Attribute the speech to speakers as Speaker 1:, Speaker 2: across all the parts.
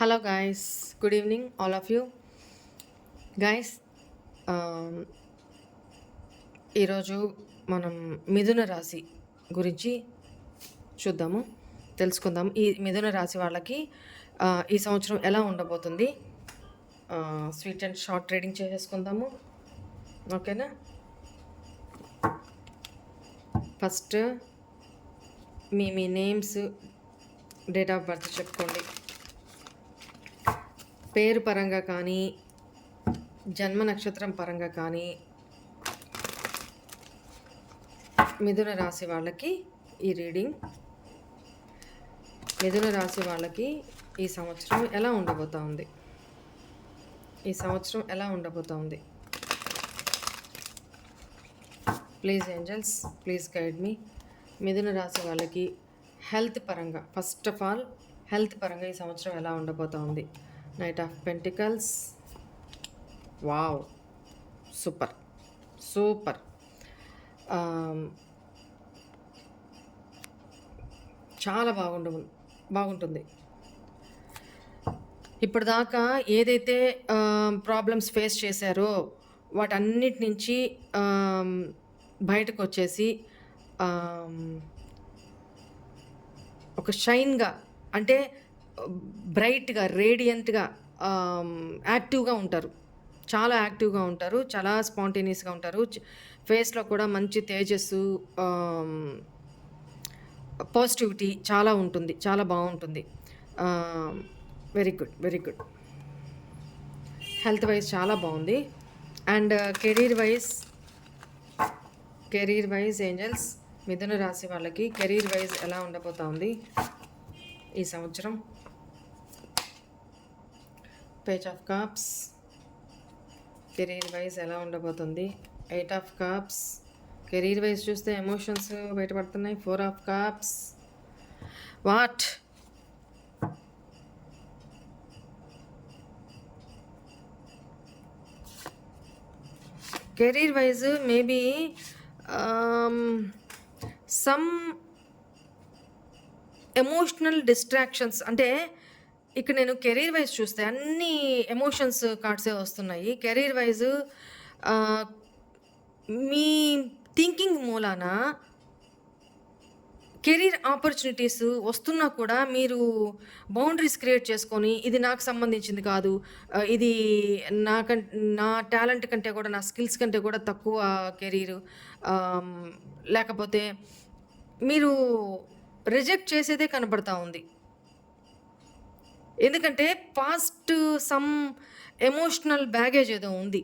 Speaker 1: Hello guys, good evening all of you guys. ఈరోజు మనం మిథున రాశి గురించి చూద్దాము, తెలుసుకుందాం. ఈ మిథున రాశి వాళ్ళకి ఈ సంవత్సరం ఎలా ఉండబోతుంది, స్వీట్ అండ్ షార్ట్ ట్రేడింగ్ చేసేసుకుందాము. ఓకేనా? First me names, date of birth చెప్పుకోండి. పేరు పరంగా కానీ, జన్మ నక్షత్రం పరంగా కానీ మిథున రాశి వాళ్ళకి ఈ రీడింగ్. మిథున రాశి వాళ్ళకి ఈ సంవత్సరం ఎలా ఉండబోతా ఉంది, ప్లీజ్ ఏంజల్స్, ప్లీజ్ గైడ్ మీ. మిథున రాశి వాళ్ళకి హెల్త్ పరంగా, ఫస్ట్ ఆఫ్ ఆల్ హెల్త్ పరంగా ఈ సంవత్సరం ఎలా ఉండబోతా ఉంది. Knight of pentacles, wow, super super. చాలా బాగుంటుంది. ఇప్పటిదాకా ఏదైతే ప్రాబ్లమ్స్ ఫేస్ చేశారో వాటన్నిటి నుంచి బయటకు వచ్చేసి ఒక షైన్గా, అంటే బ్రైట్గా, రేడియంట్గా, యాక్టివ్గా ఉంటారు. చాలా యాక్టివ్గా ఉంటారు, చాలా స్పాంటేనియస్గా ఉంటారు. ఫేస్లో కూడా మంచి తేజస్సు, పాజిటివిటీ చాలా ఉంటుంది, చాలా బాగుంటుంది. Very good, very good. Health wise చాలా బాగుంది. అండ్ కెరీర్ వైజ్ ఏంజల్స్, మిథున రాశి వాళ్ళకి కెరీర్ వైజ్ ఎలా ఉండబోతా ఉంది ఈ సంవత్సరం. Page of cups, career wise ఎలా ఉండబోతుంది. 8 ఆఫ్ కప్స్, కెరీర్ వైజ్ చూస్తే ఎమోషన్స్ బయటపడుతున్నాయి. 4 of cups, what career wise maybe some emotional distractions. అంటే ఇక్కడ నేను కెరీర్ వైజ్ చూస్తే అన్ని ఎమోషన్స్ కార్డ్సే వస్తున్నాయి. కెరీర్ వైజ్ మీ థింకింగ్ మూలాన కెరీర్ ఆపర్చునిటీస్ వస్తున్నా కూడా మీరు బౌండరీస్ క్రియేట్ చేసుకొని, ఇది నాకు సంబంధించింది కాదు, ఇది నా టాలెంట్ కంటే కూడా, నా స్కిల్స్ కంటే కూడా తక్కువ కెరీరు, లేకపోతే మీరు రిజెక్ట్ చేసేదే కనబడతా ఉంది. ఎందుకంటే పాస్ట్ సమ్ ఎమోషనల్ బ్యాగేజ్ ఏదో ఉంది,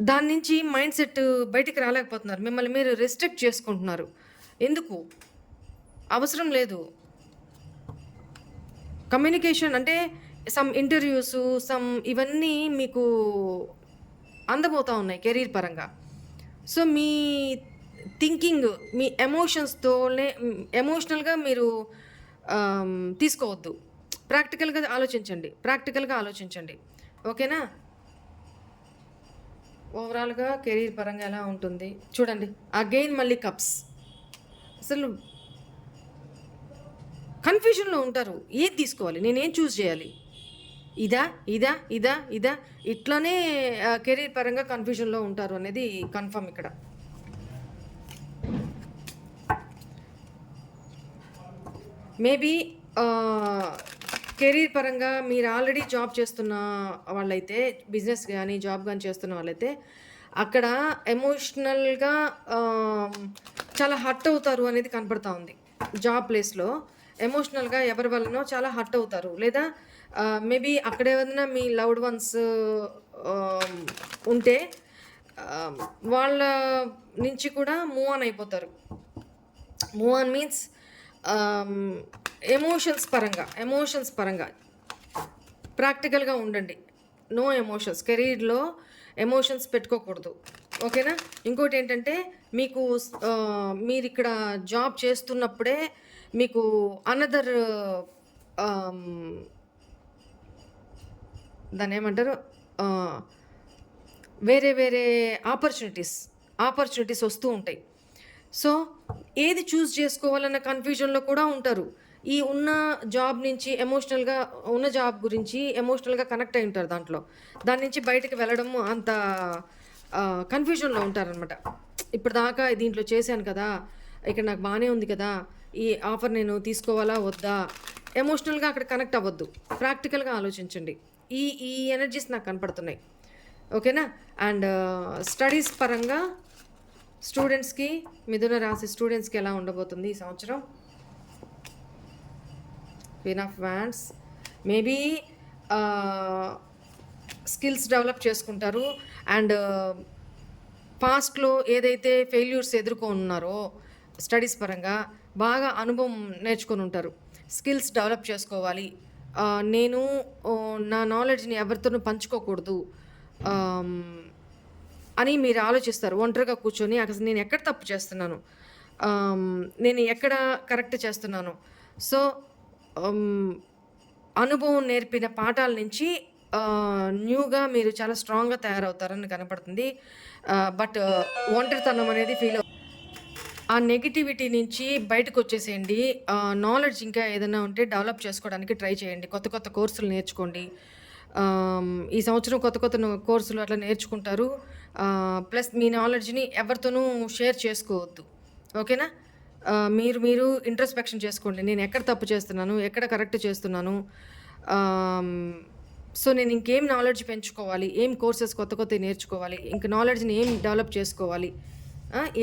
Speaker 1: దాని నుంచి మైండ్ సెట్ బయటికి రాలేకపోతున్నారు. మిమ్మల్ని మీరు రెస్ట్రిక్ట్ చేసుకుంటున్నారు. ఎందుకు? అవసరం లేదు. కమ్యూనికేషన్ అంటే సమ్ ఇంటర్వ్యూస్, ఇవన్నీ మీకు అందబోతూ ఉన్నాయి కెరీర్ పరంగా. సో మీ థింకింగ్, మీ ఎమోషనల్గా మీరు తీసుకోవద్దు. ప్రాక్టికల్గా ఆలోచించండి. ఓకేనా? ఓవరాల్గా కెరీర్ పరంగా ఎలా ఉంటుంది చూడండి. అగైన్ మళ్ళీ కప్స్. అసలు కన్ఫ్యూజన్లో ఉంటారు. ఏది తీసుకోవాలి, నేనేం చూస్ చేయాలి, ఇదా ఇట్లానే కెరీర్ పరంగా కన్ఫ్యూజన్లో ఉంటారు అనేది కన్ఫర్మ్ ఇక్కడ. మేబీ కెరీర్ పరంగా మీరు ఆల్రెడీ జాబ్ చేస్తున్న వాళ్ళైతే, బిజినెస్ కానీ జాబ్ కానీ చేస్తున్న వాళ్ళైతే అక్కడ ఎమోషనల్గా చాలా హర్ట్ అవుతారు అనేది కనపడతా ఉంది. జాబ్ ప్లేస్లో ఎమోషనల్గా ఎవరి వల్లనో చాలా హర్ట్ అవుతారు. లేదా మేబీ అక్కడ ఏదైనా మీ లవ్డ్ వన్స్ ఉంటే వాళ్ళ నుంచి కూడా మూవ్ ఆన్ అయిపోతారు. మూవ్ ఆన్ మీన్స్ ఎమోషన్స్ పరంగా ప్రాక్టికల్గా ఉండండి. నో ఎమోషన్స్, కెరీర్లో ఎమోషన్స్ పెట్టుకోకూడదు. ఓకేనా? ఇంకోటి ఏంటంటే, మీరు ఇక్కడ జాబ్ చేస్తున్నప్పుడే మీకు అనదర్ దాన్ని ఏమంటారు, వేరే ఆపర్చునిటీస్ వస్తూ ఉంటాయి. సో ఏది చూస్ చేసుకోవాలన్న కన్ఫ్యూజన్లో కూడా ఉంటారు. ఈ ఉన్న జాబ్ నుంచి ఎమోషనల్‌గా ఉన్న జాబ్ గురించి ఎమోషనల్‌గా కనెక్ట్ అయ్యి ఉంటారు దాంట్లో. దాని నుంచి బయటికి వెళ్ళడం అంత కన్‌ఫ్యూజన్‌లో ఉంటారనమాట. ఇప్పటిదాకా దీంట్లో చేశాను కదా! ఇక్కడ నాకు బానే ఉంది కదా! ఈ ఆఫర్ నేను తీసుకోవాలా? వద్దా? ఎమోషనల్‌గా అక్కడ కనెక్ట్ అవ్వద్దు. ప్రాక్టికల్‌గా ఆలోచించండి. ఈ ఈ ఎనర్జీస్ నాకు కనపడుతున్నాయి. ఓకేనా? అండ్ స్టడీస్ పరంగా స్టూడెంట్స్‌కి, మిథున రాశి స్టూడెంట్స్‌కి ఎలా ఉండబోతుంది ఈ సంవత్సరం? Queen of wands. Maybe skills develop చేసుకుంటారు. అండ్ పాస్ట్‌లో ఏదైతే ఫెయిల్యూర్స్ ఎదుర్కొనున్నారో స్టడీస్ పరంగా బాగా అనుభవం నేర్చుకొని ఉంటారు. స్కిల్స్ డెవలప్ చేసుకోవాలి. నేను నా నాలెడ్జ్‌ని ఎవరితోనూ పంచుకోకూడదు ఆహ్, అని మీరు ఆలోచిస్తారు. ఒంటరిగా కూర్చొని అసలు నేను ఎక్కడ తప్పు చేస్తున్నాను? నేను ఎక్కడ కరెక్ట్ చేస్తున్నాను? సో, హ్మ్, అనుభవం నేర్పిన పాఠాల నుంచి న్యూగా మీరు చాలా స్ట్రాంగ్‌గా తయారవుతారని కనపడుతుంది. బట్ ఒంటరితనం అనేది ఆ నెగటివిటీ నుంచి బయటకొచ్చేసేయండి. నాలెడ్జ్ ఇంకా ఏదైనా ఉంటే డెవలప్ చేసుకోవడానికి ట్రై చేయండి. కొత్త కొత్త కోర్సులు నేర్చుకోండి. ఈ సంవత్సరం కొత్త కొత్త కోర్సులు అట్లా నేర్చుకుంటారు. ప్లస్ మీ నాలెడ్జ్‌ని ఎవరితోనూ షేర్ చేసుకోవద్దు. ఓకేనా? మీరు మీరు ఇంట్రోస్పెక్షన్ చేసుకోండి. నేను ఎక్కడ తప్పు చేస్తున్నాను? ఎక్కడ కరెక్ట్ చేస్తున్నాను? ఆహ్, సో, నేను ఇంకేం నాలెడ్జ్ పెంచుకోవాలి? ఏం కోర్సెస్ కొత్త కొత్తవి నేర్చుకోవాలి? ఇంక నాలెడ్జ్‌ని ఏం డెవలప్ చేసుకోవాలి?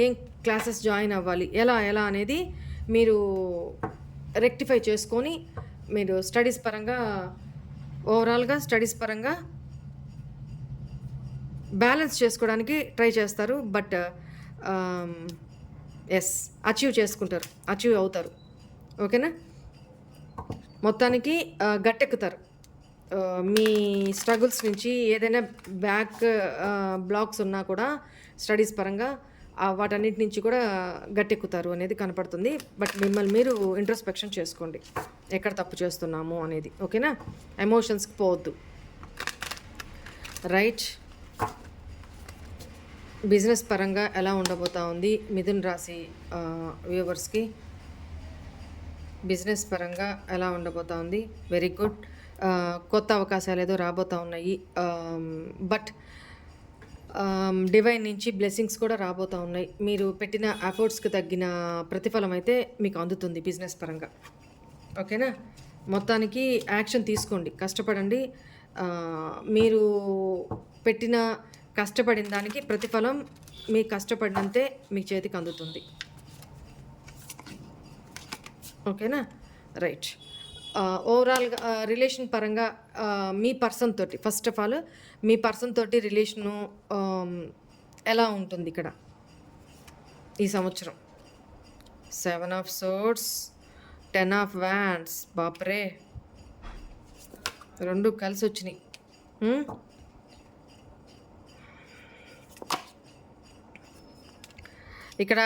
Speaker 1: ఏం క్లాసెస్ జాయిన్ అవ్వాలి? ఎలా ఎలా అనేది మీరు రెక్టిఫై చేసుకొని, మీరు స్టడీస్ పరంగా ఓవరాల్‌గా స్టడీస్ పరంగా బ్యాలెన్స్ చేసుకోవడానికి ట్రై చేస్తారు. బట్ ఆహ్, యెస్, అచీవ్ చేసుకుంటారు. అచీవ్ అవుతారు. ఓకేనా? మొత్తానికి గట్టెక్కుతారు. మీ స్ట్రగుల్స్ నుంచి ఏదైనా బ్యాక్ బ్లాక్స్ ఉన్నా కూడా స్టడీస్ పరంగా వాటన్నిటి నుంచి కూడా గట్టెక్కుతారు అనేది కనపడుతుంది. బట్ మిమ్మల్ని మీరు ఇంట్రోస్పెక్షన్ చేసుకోండి. ఎక్కడ తప్పు చేస్తున్నాము అనేది. ఓకేనా? ఎమోషన్స్‌కి పోవద్దు. రైట్. బిజినెస్ పరంగా ఎలా ఉండబోతా ఉంది మిథున రాశి వ్యూవర్స్‌కి? బిజినెస్ పరంగా ఎలా ఉండబోతా ఉంది? Very good. కొత్త అవకాశాలు ఏదో రాబోతా ఉన్నాయి. బట్ డివైన్ నుంచి బ్లెస్సింగ్స్ కూడా రాబోతా ఉన్నాయి. మీరు పెట్టిన ఎఫర్ట్స్‌కి తగ్గిన ప్రతిఫలం అయితే మీకు అందుతుంది బిజినెస్ పరంగా. ఓకేనా? మొత్తానికి యాక్షన్ తీసుకోండి. కష్టపడండి. మీరు పెట్టిన కష్టపడిన దానికి ప్రతిఫలం మీకు కష్టపడినంతే మీ చేతికి అందుతుంది. ఓకేనా? రైట్. ఓవరాల్‌గా రిలేషన్ పరంగా మీ పర్సన్ తోటి first of all me person తోటి రిలేషను ఎలా ఉంటుంది ఇక్కడ ఈ సంవత్సరం? 7 ఆఫ్ సోర్డ్స్, 10 ఆఫ్ వ్యాండ్స్. బాప్రే! 2 కలిసొచ్చినాయి. ఇక్కడ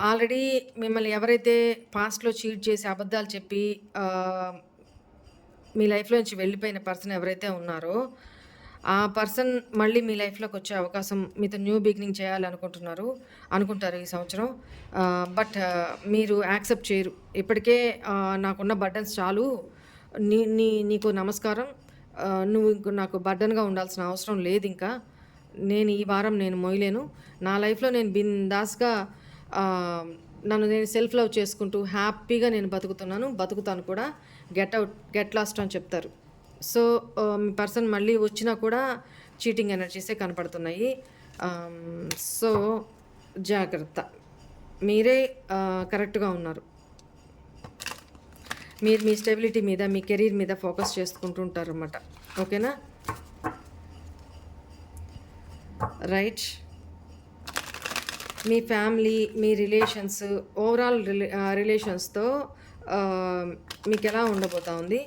Speaker 1: ఆల్రెడీ మిమ్మల్ని ఎవరైతే పాస్ట్‌లో చీట్ చేసి, అబద్ధాలు చెప్పి మీ లైఫ్‌లో నుంచి వెళ్ళిపోయిన పర్సన్ ఎవరైతే ఉన్నారో, ఆ పర్సన్ మళ్ళీ మీ లైఫ్‌లోకి వచ్చే అవకాశం, మీతో న్యూ బిగినింగ్ అనుకుంటారు ఈ సంవత్సరం. బట్ మీరు యాక్సెప్ట్ చేయరు. ఇప్పటికే నాకున్న బర్డెన్స్ చాలు. నీకు నమస్కారం. నువ్వు ఇంక నాకు బర్డెన్‌గా ఉండాల్సిన అవసరం లేదింకా. ఈ వారం నేను మోయలేను. నా లైఫ్‌లో నేను బిందాస్‌గా నన్ను నేను సెల్ఫ్ లవ్ చేసుకుంటూ హ్యాపీగా నేను బతుకుతాను కూడా. గెట్ లాస్ట్ అని చెప్తారు. సో, మీ పర్సన్ మళ్ళీ వచ్చినా కూడా చీటింగ్ ఎనర్జీసే కనపడుతున్నాయి. సో, జాగ్రత్త. మీరే కరెక్ట్‌గా ఉన్నారు. మీరు మీ స్టెబిలిటీ మీద, మీ కెరీర్ మీద ఫోకస్ చేసుకుంటూ ఉంటారన్నమాట. ఓకేనా? రైట్. మీ ఫ్యామిలీ, మీ రిలేషన్స్, ఓవరాల్ రిలేషన్స్‌తో మీకెలా ఉండబోతా ఉంది?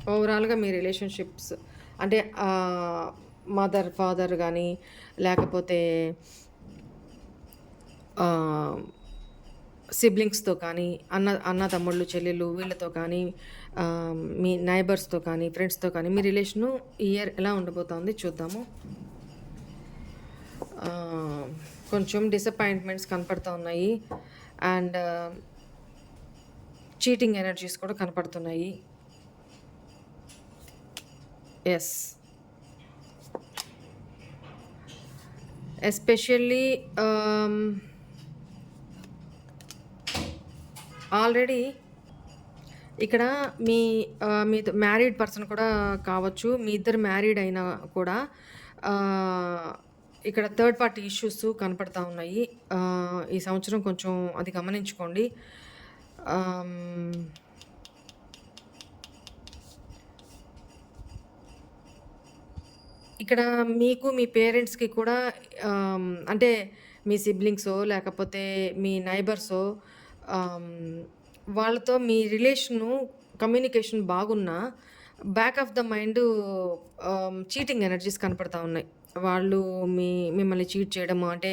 Speaker 1: ఓవరాల్‌గా మీ రిలేషన్‌షిప్స్ అంటే మదర్, ఫాదర్ గానీ, లేకపోతే సిబ్లింగ్స్‌తో కానీ, అన్న, తమ్ముళ్ళు, చెల్లెళ్ళు వీళ్ళతో కానీ, మీ నైబర్స్‌తో కానీ, ఫ్రెండ్స్‌తో కానీ మీ రిలేషను ఈ ఇయర్ ఎలా ఉండబోతోంది చూద్దాము. కొంచెం డిసప్పాయింట్మెంట్స్ కనపడతా ఉన్నాయి. అండ్ చీటింగ్ ఎనర్జీస్ కూడా కనపడుతున్నాయి. యెస్. ఎస్పెషల్లీ ఆల్రెడీ ఇక్కడ మీతో మ్యారీడ్ పర్సన్ కూడా కావచ్చు. మీ ఇద్దరు మ్యారీడ్ అయినా కూడా ఇక్కడ థర్డ్ పార్టీ ఇష్యూస్ కనపడతా ఉన్నాయి. ఈ సంవత్సరం కొంచెం అది గమనించుకోండి. ఇక్కడ మీకు మీ పేరెంట్స్‌కి కూడా అంటే మీ సిబ్లింగ్సో లేకపోతే మీ నైబర్సో వాళ్ళతో మీ రిలేషను, కమ్యూనికేషన్ బాగున్నా back of the mind cheating energies కనపడతా ఉన్నాయి. వాళ్ళు మిమ్మల్ని చీట్ చేయడము అంటే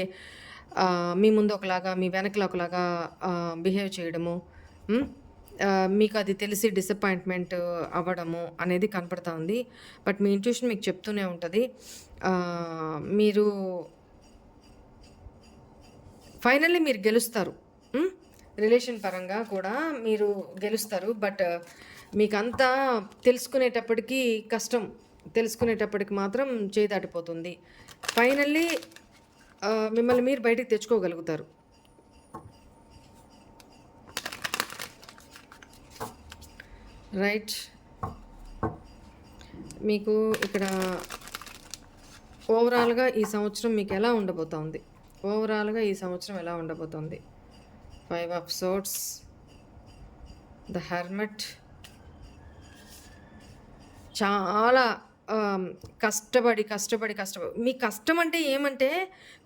Speaker 1: మీ ముందు ఒకలాగా, మీ వెనకల ఒకలాగా బిహేవ్ చేయడము. మీకు అది తెలిసి డిసప్పాయింట్మెంట్ అవ్వడము అనేది కనపడతా ఉంది. బట్ మీ ఇంట్యూషన్ మీకు చెప్తూనే ఉంటుంది. మీరు ఫైనల్లీ మీరు గెలుస్తారు. రిలేషన్ పరంగా కూడా మీరు గెలుస్తారు. బట్ మీకంతా తెలుసుకునేటప్పటికి కష్టం. తెలుసుకునేటప్పటికి మాత్రం చేయి దాటిపోతుంది. ఫైనల్లీ మిమ్మల్ని మీరు బయటికి తెచ్చుకోగలుగుతారు. రైట్. మీకు ఇక్కడ ఓవరాల్‌గా ఈ సంవత్సరం మీకు ఎలా ఉండబోతోంది? ఓవరాల్‌గా ఈ సంవత్సరం ఎలా ఉండబోతోంది? 5 ఆఫ్ సోర్డ్స్, ద హెర్మిట్. చాలా కష్టపడి మీ కష్టం అంటే ఏమంటే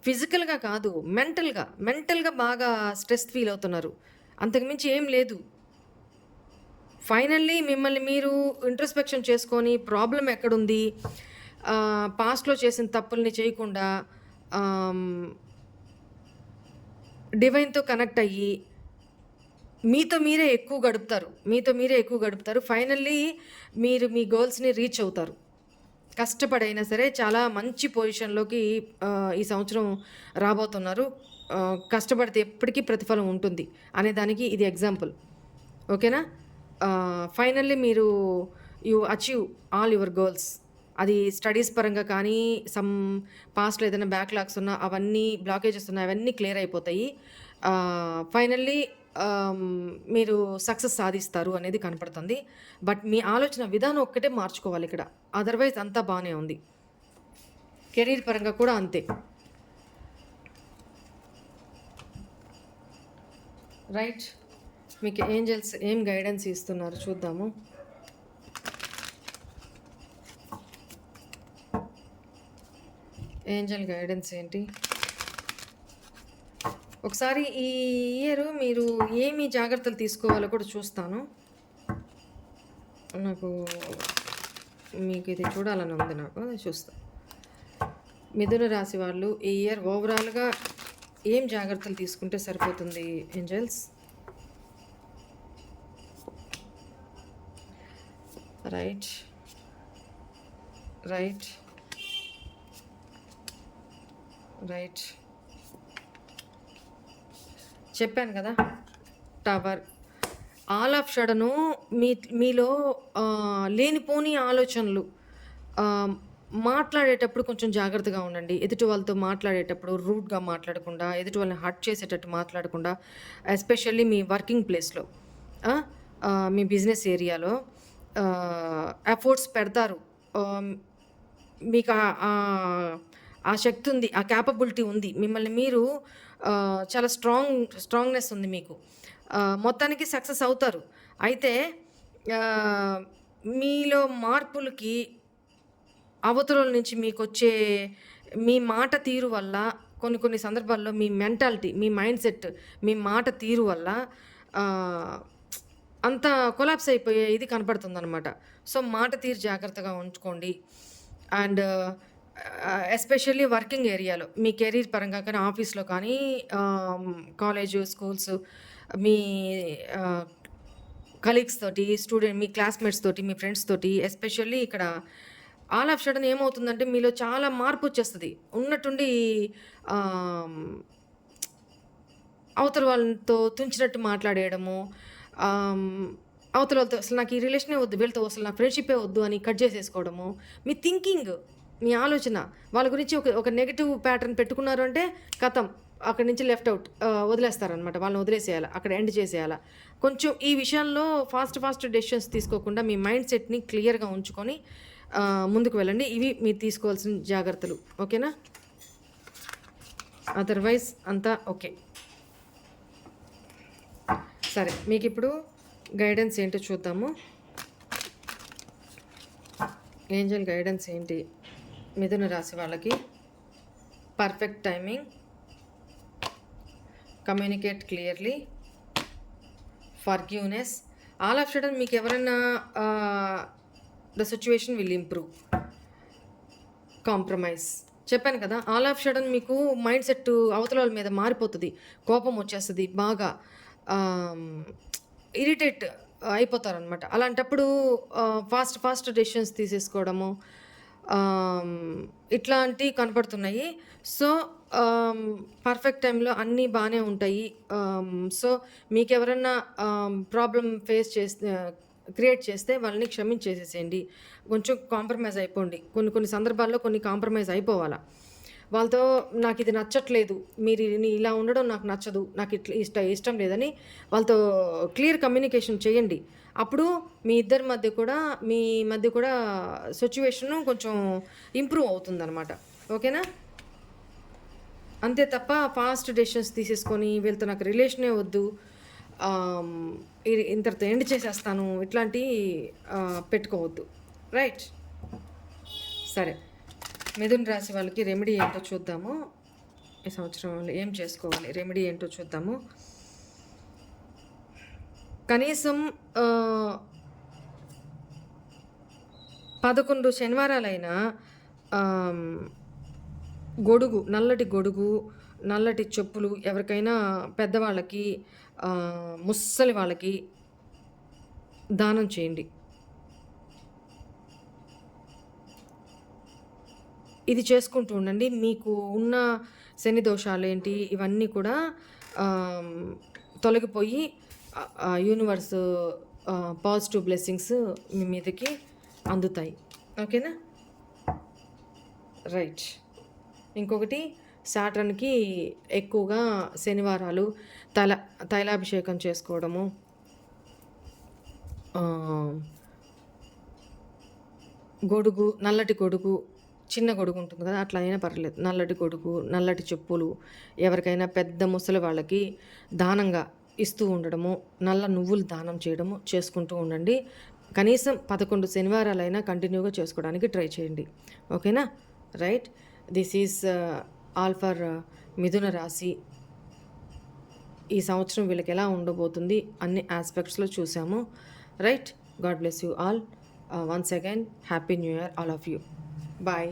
Speaker 1: ఫిజికల్‌గా కాదు, మెంటల్‌గా బాగా స్ట్రెస్ ఫీల్ అవుతున్నారు. అంతకుమించి ఏం లేదు. ఫైనల్లీ మిమ్మల్ని మీరు ఇంట్రోస్పెక్షన్ చేసుకొని ప్రాబ్లమ్ ఎక్కడుంది, పాస్ట్‌లో చేసిన తప్పుల్ని చేయకుండా డివైన్‌తో కనెక్ట్ అయ్యి మీతో మీరే ఎక్కువ గడుపుతారు. ఫైనల్లీ మీరు మీ గోల్స్‌ని రీచ్ అవుతారు. కష్టపడైనా సరే చాలా మంచి పొజిషన్‌లోకి ఈ సంవత్సరం రాబోతున్నారు. కష్టపడితే ఎప్పటికీ ప్రతిఫలం ఉంటుంది అనే దానికి ఇది ఎగ్జాంపుల్. ఓకేనా? ఫైనల్లీ మీరు you achieve all your goals. అది స్టడీస్ పరంగా కానీ, పాస్ట్‌లో ఏదైనా బ్యాక్‌లాగ్స్ ఉన్నా, అవన్నీ బ్లాకేజెస్ ఉన్నా అవన్నీ క్లియర్ అయిపోతాయి. ఫైనల్లీ మీరు సక్సెస్ సాధిస్తారు అనేది కనపడుతుంది. బట్ మీ ఆలోచన విధానం ఒక్కటే మార్చుకోవాలి ఇక్కడ. అదర్‌వైజ్ అంతా బానే ఉంది. కెరీర్ పరంగా కూడా అంతే. రైట్. మీకు ఏంజెల్స్ ఏం గైడెన్స్ ఇస్తున్నారు చూద్దాము. ఏంజెల్ గైడెన్స్ ఏంటి? ఒకసారి ఈ ఇయర్ మీరు ఏమి జాగ్రత్తలు తీసుకోవాలో కూడా చూస్తాను. నాకు మీకు ఇది చూడాలని ఉంది. నాకు చూస్తా. మిథున రాశి వాళ్ళు ఈ ఇయర్ ఓవరాల్‌గా ఏం జాగ్రత్తలు తీసుకుంటే సరిపోతుంది ఏంజెల్స్? రైట్. చెప్పాను కదా, టవర్. ఆల్ ఆఫ్ సడను మీలో లేనిపోని ఆలోచనలు. మాట్లాడేటప్పుడు కొంచెం జాగ్రత్తగా ఉండండి. ఎదుటి వాళ్ళతో మాట్లాడేటప్పుడు రూడ్‌గా మాట్లాడకుండా, ఎదుటి వాళ్ళని హర్ట్ చేసేటట్టు మాట్లాడకుండా, ఎస్పెషల్లీ మీ వర్కింగ్ ప్లేస్‌లో, మీ బిజినెస్ ఏరియాలో ఎఫర్ట్స్ పెడతారు. మీకు ఆ శక్తి ఉంది, ఆ క్యాపబిలిటీ ఉంది. మిమ్మల్ని మీరు చాలా స్ట్రాంగ్‌నెస్ ఉంది మీకు. మొత్తానికి సక్సెస్ అవుతారు. అయితే మీలో మార్పులకి అవతలోల నుంచి మీకొచ్చే మీ మాట తీరు వల్ల కొన్ని సందర్భాల్లో మీ మెంటాలిటీ, మీ మైండ్ సెట్, మీ మాట తీరు వల్ల అంతా కొలాప్స్ అయిపోయే ఇది కనపడుతుందనమాట. సో, మాట తీరు జాగ్రత్తగా ఉంచుకోండి. అండ్ ఎస్పెషల్లీ వర్కింగ్ ఏరియాలో మీ కెరీర్ పరంగా కానీ, ఆఫీస్‌లో కానీ, కాలేజు, స్కూల్స్, మీ కలీగ్స్ తోటి, మీ క్లాస్‌మేట్స్ తోటి, మీ ఫ్రెండ్స్ తోటి, ఎస్పెషల్లీ ఇక్కడ ఆల్ ఆఫ్ సడన్ ఏమవుతుందంటే మీలో చాలా మార్పొచ్చేస్తది. ఉన్నట్టుండి అవతల వాళ్ళతో తుంచినట్టు మాట్లాడేయడము, అవతలతో అసలు నాకు ఈ రిలేషనే వద్దు, వీళ్ళతో అసలు నాకు ఫ్రెండ్షిప్పే వద్దు అని కట్ చేసేసుకోవడము. మీ థింకింగ్, మీ ఆలోచన వాళ్ళ గురించి ఒక నెగెటివ్ ప్యాటర్న్ పెట్టుకున్నారు అంటే కథం, అక్కడి నుంచి లెఫ్ట్ అవుట్ వదిలేస్తారనమాట. వాళ్ళని వదిలేసేయాలి, అక్కడ ఎండ్ చేసేయాలి. కొంచెం ఈ విషయంలో ఫాస్ట్ డెసిషన్స్ తీసుకోకుండా మీ మైండ్ సెట్ని క్లియర్గా ఉంచుకొని ముందుకు వెళ్ళండి. ఇవి మీరు తీసుకోవాల్సిన జాగ్రత్తలు. ఓకేనా? అదర్వైజ్ అంతా ఓకే. సరే, మీకు ఇప్పుడు గైడెన్స్ ఏంటో చూద్దాము. ఏంజల్ గైడెన్స్ ఏంటి మిథున రాశి వాళ్ళకి? Perfect timing, communicate clearly, forgiveness. All of sudden మీకు ఎవరైనా the situation will improve, compromise. చెప్పాను కదా, ఆల్ ఆఫ్ సడన్ మీకు మైండ్ సెట్ అవతల వాళ్ళ మీద మారిపోతుంది, కోపం వచ్చేస్తుంది, బాగా ఇరిటేట్ అయిపోతారనమాట. అలాంటప్పుడు ఫాస్ట్ డెసిషన్స్ తీసేసుకోవడము ఇట్లాంటివి కనపడుతున్నాయి. సో పర్ఫెక్ట్ టైంలో అన్నీ బాగానే ఉంటాయి. సో మీకు ఎవరన్నా ప్రాబ్లం ఫేస్ చేస్తే క్రియేట్ చేస్తే వాళ్ళని క్షమించేసేసేయండి. కొంచెం కాంప్రమైజ్ అయిపోండి. కొన్ని సందర్భాల్లో కొన్ని కాంప్రమైజ్ అయిపోవాలా. వాళ్ళతో నాకు ఇది నచ్చట్లేదు, మీరు ఇలా ఉండడం నాకు నచ్చదు, నాకు ఇష్టం లేదని వాళ్ళతో క్లియర్ కమ్యూనికేషన్ చేయండి. అప్పుడు మీ మధ్య కూడా సిచ్యువేషను కొంచెం ఇంప్రూవ్ అవుతుందన్నమాట. ఓకేనా? అంతే తప్ప ఫాస్ట్ డెసిషన్స్ తీసేసుకొని వీళ్ళతో నాకు రిలేషనే వద్దు, ఇంతటితో ఎండ్ చేసేస్తాను, ఇట్లాంటివి పెట్టుకోవద్దు. రైట్? సరే, మిథున రాశి వాళ్ళకి రెమెడీ ఏంటో చూద్దాము. ఈ సంవత్సరంలో ఏం చేసుకోవాలి, రెమెడీ ఏంటో చూద్దాము. కనీసం 11 శనివారాలైనా గొడుగు, నల్లటి గొడుగు, నల్లటి చెప్పులు ఎవరికైనా పెద్దవాళ్ళకి, ముసలి వాళ్ళకి దానం చేయండి. ఇది చేసుకుంటూ ఉండండి. మీకు ఉన్న శని దోషాలేంటి ఇవన్నీ కూడా తొలగిపోయి యూనివర్స్ పాజిటివ్ బ్లెస్సింగ్స్ మీ మీదకి అందుతాయి. ఓకేనా? రైట్. ఇంకొకటి, సాటర్న్కి ఎక్కువగా శనివారాలు తైలాభిషేకం చేసుకోవడము, గొడుగు, నల్లటి గొడుగు, చిన్న గొడుగు ఉంటుంది కదా, అట్లా అయినా పర్లేదు, నల్లటి గొడుగు, నల్లటి చెప్పులు ఎవరికైనా పెద్ద ముసలి వాళ్ళకి దానంగా ఇస్తూ ఉండడము, నల్ల నువ్వులు దానం చేయడము చేసుకుంటూ ఉండండి. కనీసం 11 శనివారాలైనా కంటిన్యూగా చేసుకోవడానికి ట్రై చేయండి. ఓకేనా? Right. This is all for మిథున రాశి. ఈ సంవత్సరం వీళ్ళకి ఎలా ఉండబోతుంది అన్ని ఆస్పెక్ట్స్లో చూసాము. Right. God bless you all. Once again happy new year all of you. Bye.